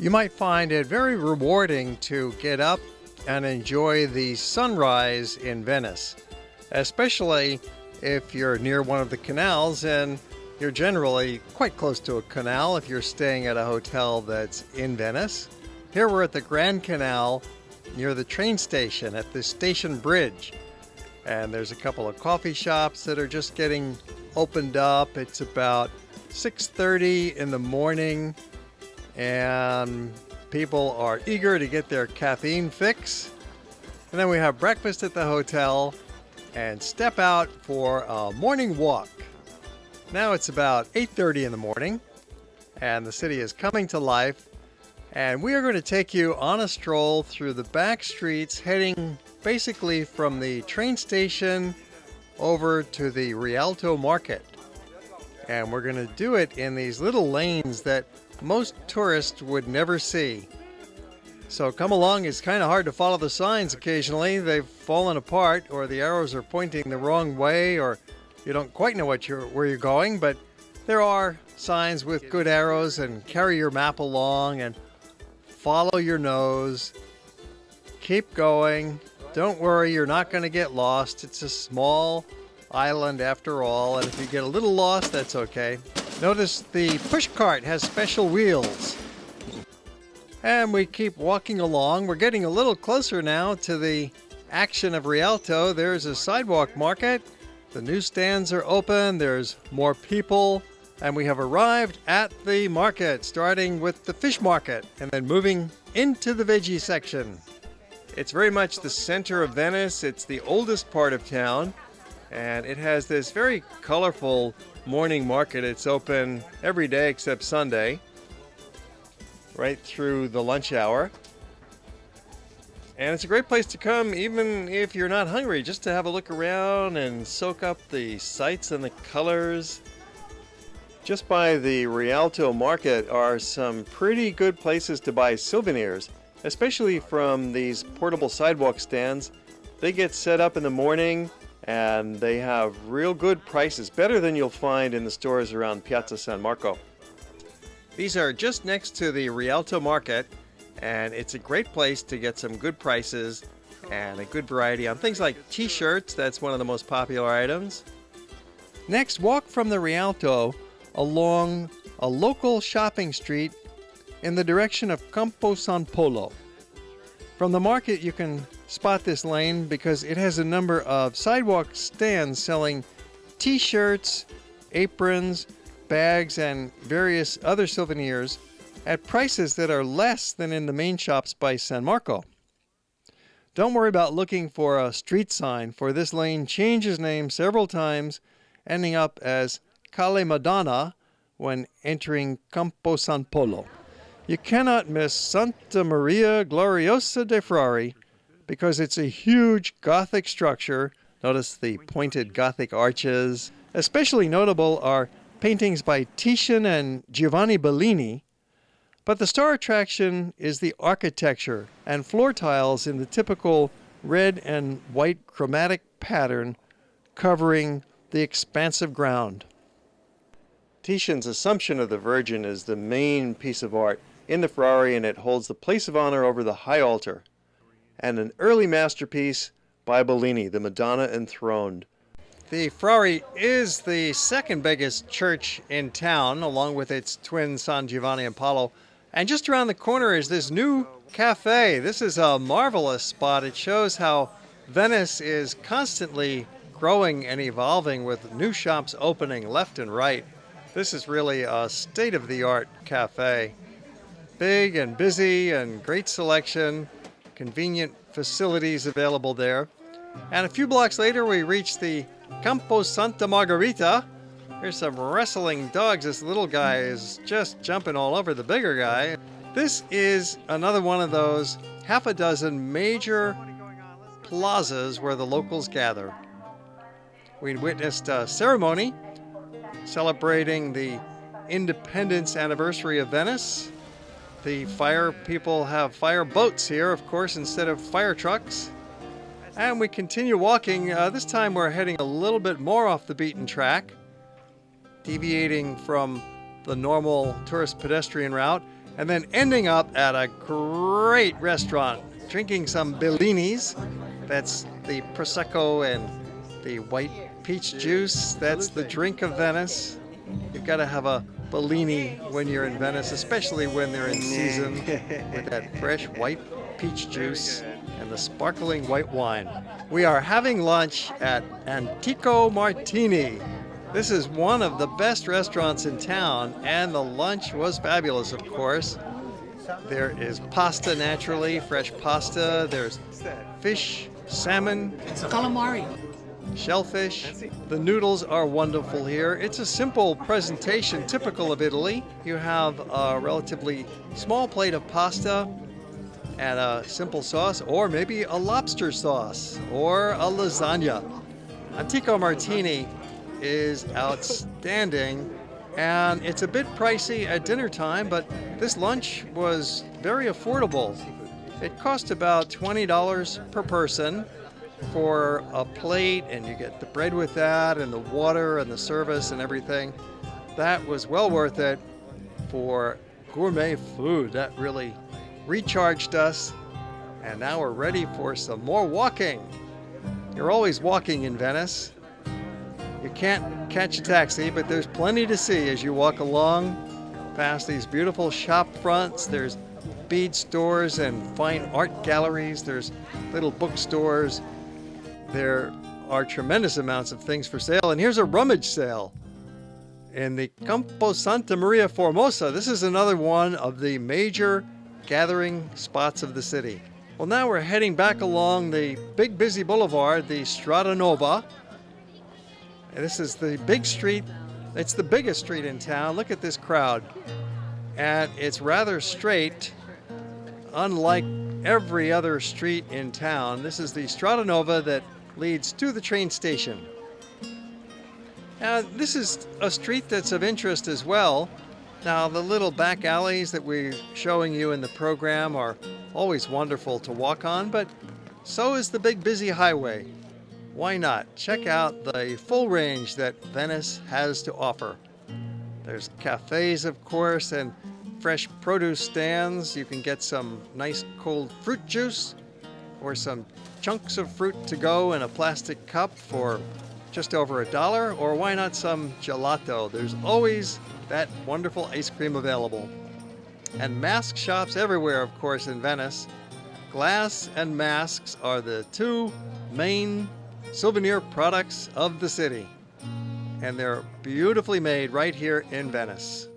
You might find it very rewarding to get up and enjoy the sunrise in Venice, especially if you're near one of the canals, and you're generally quite close to a canal if you're staying at a hotel that's in Venice. Here we're at the Grand Canal near the train station at the station bridge, and there's a couple of coffee shops that are just getting opened up. It's about 6:30 in the morning, and people are eager to get their caffeine fix. And then we have breakfast at the hotel and step out for a morning walk. Now it's about 8:30 in the morning, and the city is coming to life, and we are going to take you on a stroll through the back streets, heading basically from the train station over to the Rialto market. And we're going to do it in these little lanes that most tourists would never see. So come along. It's kind of hard to follow the signs occasionally. They've fallen apart, or the arrows are pointing the wrong way, or you don't quite know where you're going, but there are signs with good arrows, and carry your map along and follow your nose. Keep going. Don't worry, you're not going to get lost. It's a small island after all, and if you get a little lost, that's okay. Notice the push cart has special wheels. And we keep walking along. We're getting a little closer now to the action of Rialto. There's a sidewalk market. The newsstands are open. There's more people. And we have arrived at the market, starting with the fish market and then moving into the veggie section. It's very much the center of Venice. It's the oldest part of town, and it has this very colorful morning market. It's open every day except Sunday, right through the lunch hour. And it's a great place to come even if you're not hungry, just to have a look around and soak up the sights and the colors. Just by the Rialto market are some pretty good places to buy souvenirs, especially from these portable sidewalk stands. They get set up in the morning, and they have real good prices, better than you'll find in the stores around Piazza San Marco. These are just next to the Rialto market, and it's a great place to get some good prices and a good variety on things like t-shirts. That's one of the most popular items. Next, walk from the Rialto along a local shopping street in the direction of Campo San Polo. From the market, you can spot this lane because it has a number of sidewalk stands selling t-shirts, aprons, bags, and various other souvenirs at prices that are less than in the main shops by San Marco. Don't worry about looking for a street sign, for this lane changes name several times, ending up as Calle Madonna when entering Campo San Polo. You cannot miss Santa Maria Gloriosa dei Frari because it's a huge Gothic structure. Notice the pointed Gothic arches. Especially notable are paintings by Titian and Giovanni Bellini. But the star attraction is the architecture and floor tiles in the typical red and white chromatic pattern covering the expansive ground. Titian's Assumption of the Virgin is the main piece of art in the Frari, and it holds the place of honor over the high altar. And an early masterpiece by Bellini, the Madonna Enthroned. The Frari is the second biggest church in town, along with its twin San Giovanni and Paolo. And just around the corner is this new cafe. This is a marvelous spot. It shows how Venice is constantly growing and evolving with new shops opening left and right. This is really a state-of-the-art cafe. Big and busy and great selection, convenient facilities available there. And a few blocks later we reach the Campo Santa Margherita. There's some wrestling dogs. This little guy is just jumping all over the bigger guy. This is another one of those half a dozen major plazas where the locals gather. We witnessed a ceremony celebrating the independence anniversary of Venice. The fire people have fire boats here, of course, instead of fire trucks. And we continue walking. This time we're heading a little bit more off the beaten track, deviating from the normal tourist pedestrian route. and then ending up at a great restaurant, drinking some Bellinis. That's the Prosecco and the white peach juice. That's the drink of Venice. You've got to have a Bellini when you're in Venice, especially when they're in season, with that fresh white peach juice and the sparkling white wine. We are having lunch at Antico Martini. This is one of the best restaurants in town, and the lunch was fabulous, of course. There is pasta, naturally, fresh pasta. There's fish, salmon, Calamari. shellfish. The noodles are wonderful here. It's a simple presentation, typical of Italy. You have a relatively small plate of pasta and a simple sauce, or maybe a lobster sauce, or a lasagna. Antico Martini is outstanding, and it's a bit pricey at dinner time, but this lunch was very affordable. It cost about $20 per person for a plate, and you get the bread with that, and the water, and the service, and everything. That was well worth it for gourmet food. That really recharged us, and now we're ready for some more walking. You're always walking in Venice. You can't catch a taxi, but there's plenty to see as you walk along past these beautiful shop fronts. There's bead stores and fine art galleries. There's little bookstores. There are tremendous amounts of things for sale. And here's a rummage sale in the Campo Santa Maria Formosa. This is another one of the major gathering spots of the city. Well, now we're heading back along the big busy boulevard, the Strada Nova. And this is the big street. It's the biggest street in town. Look at this crowd. And it's rather straight, unlike every other street in town. This is the Strada Nova that leads to the train station. And this is a street that's of interest as well. Now, the little back alleys that we're showing you in the program are always wonderful to walk on, but so is the big busy highway. Why not? Check out the full range that Venice has to offer. There's cafes, of course, and fresh produce stands. You can get some nice cold fruit juice or some chunks of fruit to go in a plastic cup for just over $1, or why not some gelato? There's always that wonderful ice cream available. And mask shops everywhere, of course, in Venice. Glass and masks are the two main souvenir products of the city, and they're beautifully made right here in Venice.